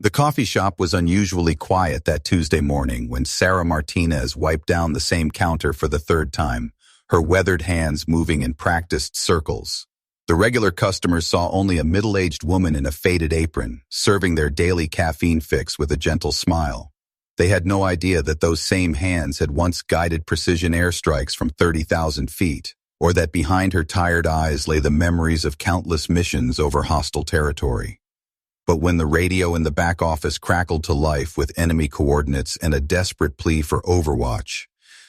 The coffee shop was unusually quiet that Tuesday morning when Sarah Martinez wiped down the same counter for the third time, her weathered hands moving in practiced circles. The regular customers saw only a middle-aged woman in a faded apron, serving their daily caffeine fix with a gentle smile. They had no idea that those same hands had once guided precision airstrikes from 30,000 feet, or that behind her tired eyes lay the memories of countless missions over hostile territory. But when the radio in the back office crackled to life with enemy coordinates and a desperate plea for Overwatch,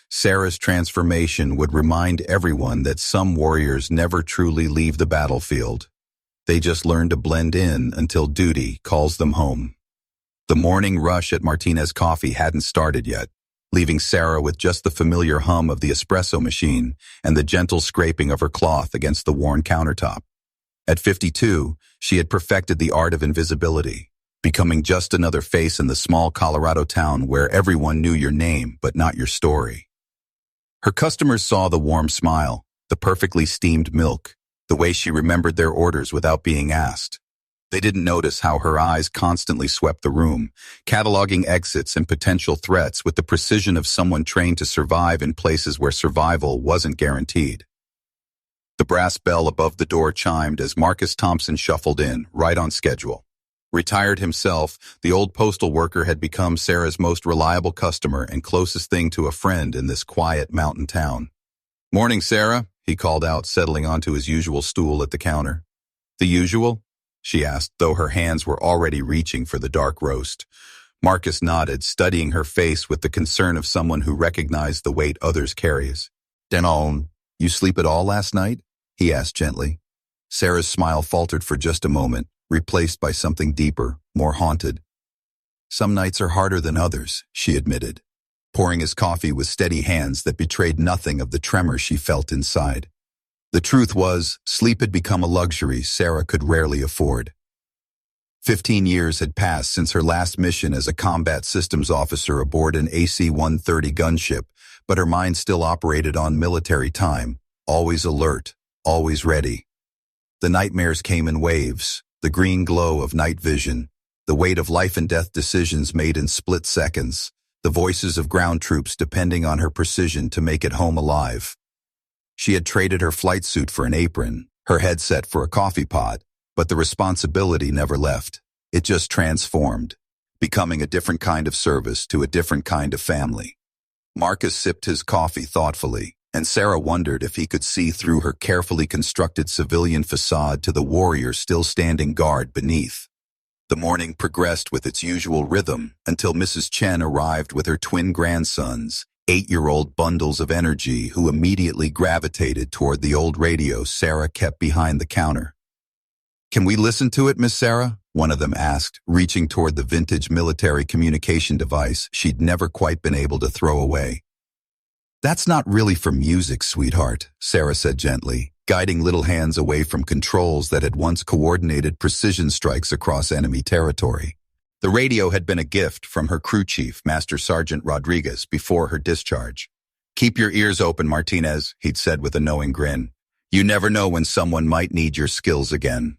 Sarah's transformation would remind everyone that some warriors never truly leave the battlefield. They just learn to blend in until duty calls them home. The morning rush at Martinez Coffee hadn't started yet, leaving Sarah with just the familiar hum of the espresso machine and the gentle scraping of her cloth against the worn countertop. At 52, she had perfected the art of invisibility, becoming just another face in the small Colorado town where everyone knew your name but not your story. Her customers saw the warm smile, the perfectly steamed milk, the way she remembered their orders without being asked. They didn't notice how her eyes constantly swept the room, cataloging exits and potential threats with the precision of someone trained to survive in places where survival wasn't guaranteed. The brass bell above the door chimed as Marcus Thompson shuffled in, right on schedule. Retired himself, the old postal worker had become Sarah's most reliable customer and closest thing to a friend in this quiet mountain town. "Morning, Sarah," he called out, settling onto his usual stool at the counter. "The usual?" she asked, though her hands were already reaching for the dark roast. Marcus nodded, studying her face with the concern of someone who recognized the weight others carries. "Denon, you sleep at all last night?" he asked gently. Sarah's smile faltered for just a moment, replaced by something deeper, more haunted. "Some nights are harder than others," she admitted, pouring his coffee with steady hands that betrayed nothing of the tremor she felt inside. The truth was, sleep had become a luxury Sarah could rarely afford. 15 years had passed since her last mission as a combat systems officer aboard an AC-130 gunship, but her mind still operated on military time, always alert, always ready. The nightmares came in waves, the green glow of night vision, the weight of life and death decisions made in split seconds, the voices of ground troops depending on her precision to make it home alive. She had traded her flight suit for an apron, her headset for a coffee pot, but the responsibility never left. It just transformed, becoming a different kind of service to a different kind of family. Marcus sipped his coffee thoughtfully, and Sarah wondered if he could see through her carefully constructed civilian facade to the warrior still standing guard beneath. The morning progressed with its usual rhythm until Mrs. Chen arrived with her twin grandsons, 8-year-old bundles of energy who immediately gravitated toward the old radio Sarah kept behind the counter. "Can we listen to it, Miss Sarah?" one of them asked, reaching toward the vintage military communication device she'd never quite been able to throw away. "That's not really for music, sweetheart," Sarah said gently, guiding little hands away from controls that had once coordinated precision strikes across enemy territory. The radio had been a gift from her crew chief, Master Sergeant Rodriguez, before her discharge. "Keep your ears open, Martinez," he'd said with a knowing grin. "You never know when someone might need your skills again."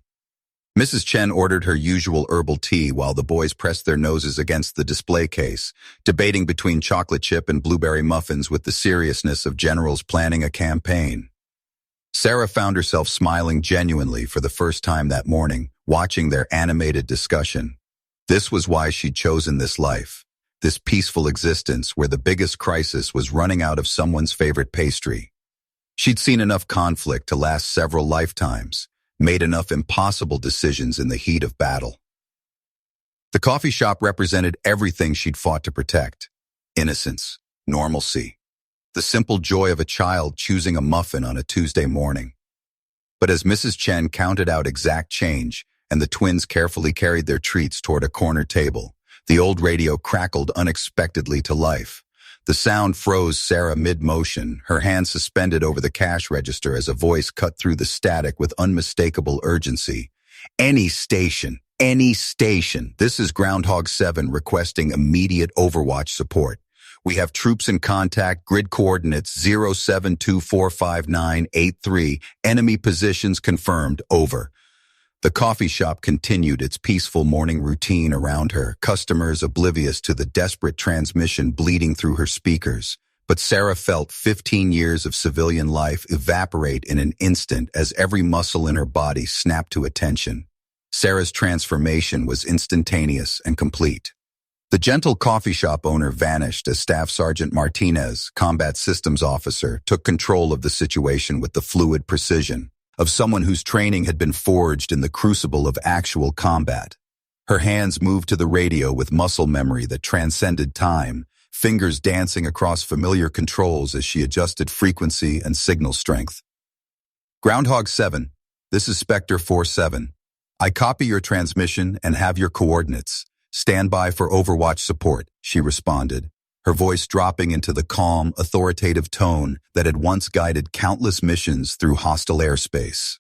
Mrs. Chen ordered her usual herbal tea while the boys pressed their noses against the display case, debating between chocolate chip and blueberry muffins with the seriousness of generals planning a campaign. Sarah found herself smiling genuinely for the first time that morning, watching their animated discussion. This was why she'd chosen this life, this peaceful existence where the biggest crisis was running out of someone's favorite pastry. She'd seen enough conflict to last several lifetimes, made enough impossible decisions in the heat of battle. The coffee shop represented everything she'd fought to protect: innocence, normalcy, the simple joy of a child choosing a muffin on a Tuesday morning. But as Mrs. Chen counted out exact change and the twins carefully carried their treats toward a corner table, the old radio crackled unexpectedly to life. The sound froze Sarah mid-motion, her hand suspended over the cash register as a voice cut through the static with unmistakable urgency. Any station. This is Groundhog 7 requesting immediate Overwatch support. We have troops in contact, grid coordinates 07245983, enemy positions confirmed, over." The coffee shop continued its peaceful morning routine around her, customers oblivious to the desperate transmission bleeding through her speakers. But Sarah felt 15 years of civilian life evaporate in an instant as every muscle in her body snapped to attention. Sarah's transformation was instantaneous and complete. The gentle coffee shop owner vanished as Staff Sergeant Martinez, combat systems officer, took control of the situation with the fluid precision of someone whose training had been forged in the crucible of actual combat. Her hands moved to the radio with muscle memory that transcended time, fingers dancing across familiar controls as she adjusted frequency and signal strength. Groundhog 7, this is Spectre 47. I copy your transmission and have your coordinates. Stand by for Overwatch support, she responded, her voice dropping into the calm, authoritative tone that had once guided countless missions through hostile airspace.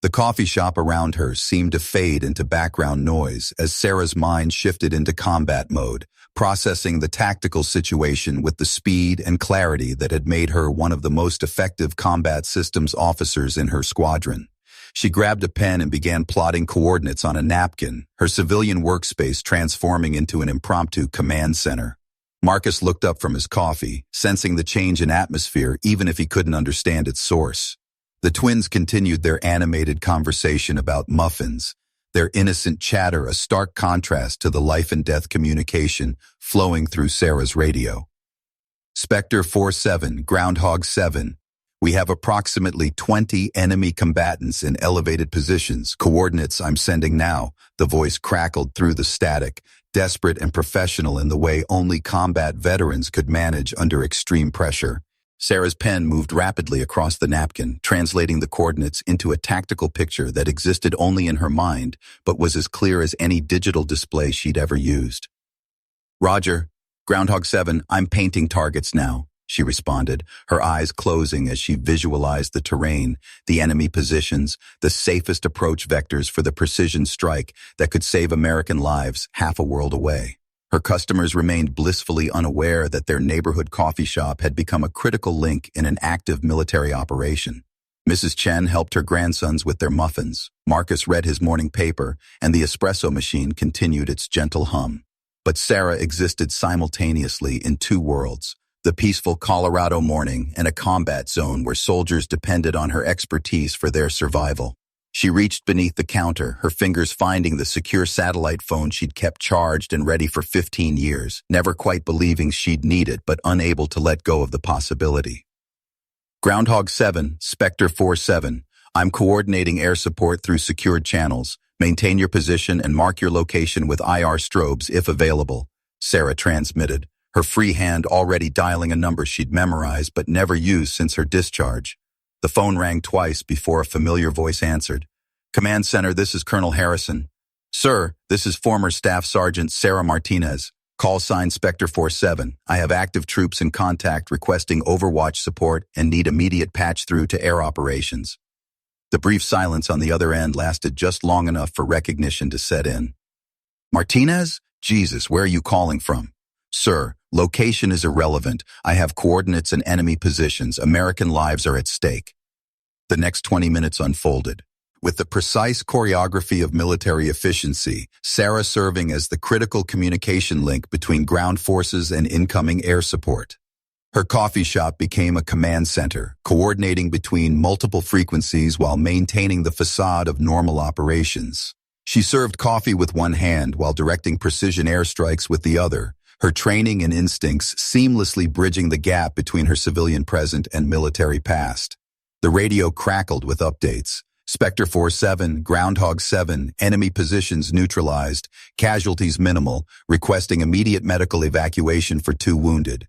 The coffee shop around her seemed to fade into background noise as Sarah's mind shifted into combat mode, processing the tactical situation with the speed and clarity that had made her one of the most effective combat systems officers in her squadron. She grabbed a pen and began plotting coordinates on a napkin, her civilian workspace transforming into an impromptu command center. Marcus looked up from his coffee, sensing the change in atmosphere even if he couldn't understand its source. The twins continued their animated conversation about muffins, their innocent chatter a stark contrast to the life-and-death communication flowing through Sarah's radio. Spectre 47, Groundhog 7. We have approximately 20 enemy combatants in elevated positions. Coordinates I'm sending now. The voice crackled through the static, desperate and professional in the way only combat veterans could manage under extreme pressure. Sarah's pen moved rapidly across the napkin, translating the coordinates into a tactical picture that existed only in her mind, but was as clear as any digital display she'd ever used. Roger. Groundhog 7, I'm painting targets now, she responded, her eyes closing as she visualized the terrain, the enemy positions, the safest approach vectors for the precision strike that could save American lives half a world away. Her customers remained blissfully unaware that their neighborhood coffee shop had become a critical link in an active military operation. Mrs. Chen helped her grandsons with their muffins. Marcus read his morning paper, and the espresso machine continued its gentle hum. But Sarah existed simultaneously in two worlds, the peaceful Colorado morning and a combat zone where soldiers depended on her expertise for their survival. She reached beneath the counter, her fingers finding the secure satellite phone she'd kept charged and ready for 15 years, never quite believing she'd need it but unable to let go of the possibility. Groundhog 7, Spectre 47. I'm coordinating air support through secured channels. Maintain your position and mark your location with IR strobes if available, Sarah transmitted, her free hand already dialing a number she'd memorized but never used since her discharge. The phone rang twice before a familiar voice answered. Command Center, this is Colonel Harrison. Sir, this is former Staff Sergeant Sarah Martinez. Call sign Spectre 47. I have active troops in contact requesting Overwatch support and need immediate patch through to air operations. The brief silence on the other end lasted just long enough for recognition to set in. Martinez? Jesus, where are you calling from? Sir, location is irrelevant. I have coordinates and enemy positions. American lives are at stake. The next 20 minutes unfolded. With the precise choreography of military efficiency, Sarah serving as the critical communication link between ground forces and incoming air support. Her coffee shop became a command center, coordinating between multiple frequencies while maintaining the facade of normal operations. She served coffee with one hand while directing precision airstrikes with the other, her training and instincts seamlessly bridging the gap between her civilian present and military past. The radio crackled with updates. Spectre 47, Groundhog 7, enemy positions neutralized, casualties minimal, requesting immediate medical evacuation for 2 wounded.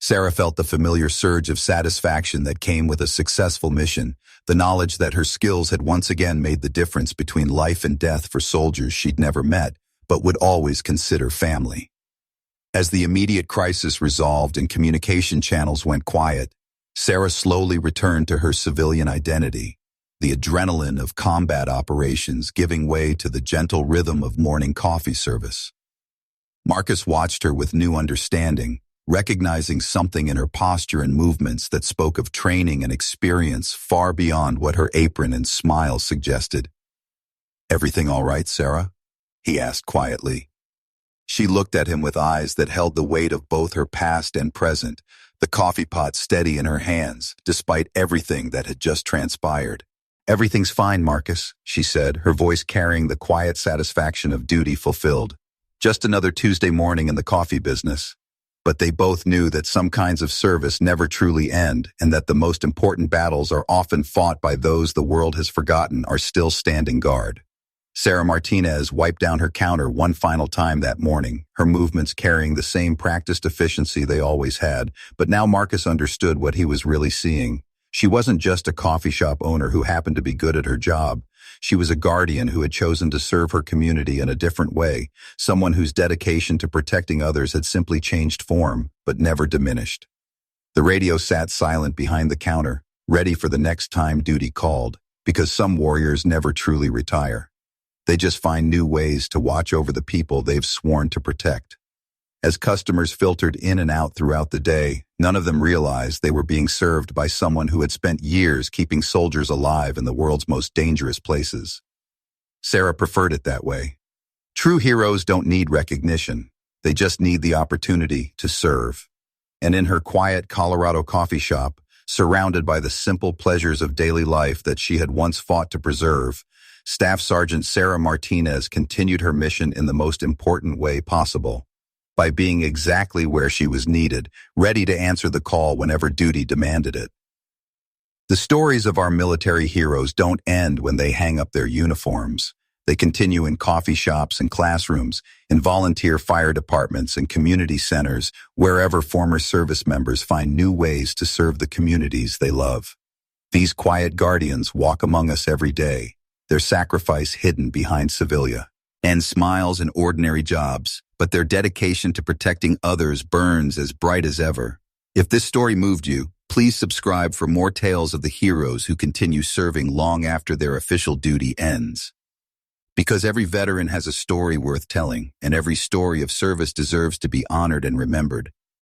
Sarah felt the familiar surge of satisfaction that came with a successful mission, the knowledge that her skills had once again made the difference between life and death for soldiers she'd never met, but would always consider family. As the immediate crisis resolved and communication channels went quiet, Sarah slowly returned to her civilian identity, the adrenaline of combat operations giving way to the gentle rhythm of morning coffee service. Marcus watched her with new understanding, recognizing something in her posture and movements that spoke of training and experience far beyond what her apron and smile suggested. "Everything all right, Sarah?" he asked quietly. She looked at him with eyes that held the weight of both her past and present, the coffee pot steady in her hands, despite everything that had just transpired. "Everything's fine, Marcus," she said, her voice carrying the quiet satisfaction of duty fulfilled. "Just another Tuesday morning in the coffee business." But they both knew that some kinds of service never truly end, and that the most important battles are often fought by those the world has forgotten are still standing guard. Sarah Martinez wiped down her counter one final time that morning, her movements carrying the same practiced efficiency they always had, but now Marcus understood what he was really seeing. She wasn't just a coffee shop owner who happened to be good at her job. She was a guardian who had chosen to serve her community in a different way, someone whose dedication to protecting others had simply changed form, but never diminished. The radio sat silent behind the counter, ready for the next time duty called, because some warriors never truly retire. They just find new ways to watch over the people they've sworn to protect. As customers filtered in and out throughout the day, none of them realized they were being served by someone who had spent years keeping soldiers alive in the world's most dangerous places. Sarah preferred it that way. True heroes don't need recognition. They just need the opportunity to serve. And in her quiet Colorado coffee shop, surrounded by the simple pleasures of daily life that she had once fought to preserve, Staff Sergeant Sarah Martinez continued her mission in the most important way possible, by being exactly where she was needed, ready to answer the call whenever duty demanded it. The stories of our military heroes don't end when they hang up their uniforms. They continue in coffee shops and classrooms, in volunteer fire departments and community centers, wherever former service members find new ways to serve the communities they love. These quiet guardians walk among us every day, their sacrifice hidden behind civilia and smiles in ordinary jobs, but their dedication to protecting others burns as bright as ever. If this story moved you, please subscribe for more tales of the heroes who continue serving long after their official duty ends. Because every veteran has a story worth telling, and every story of service deserves to be honored and remembered.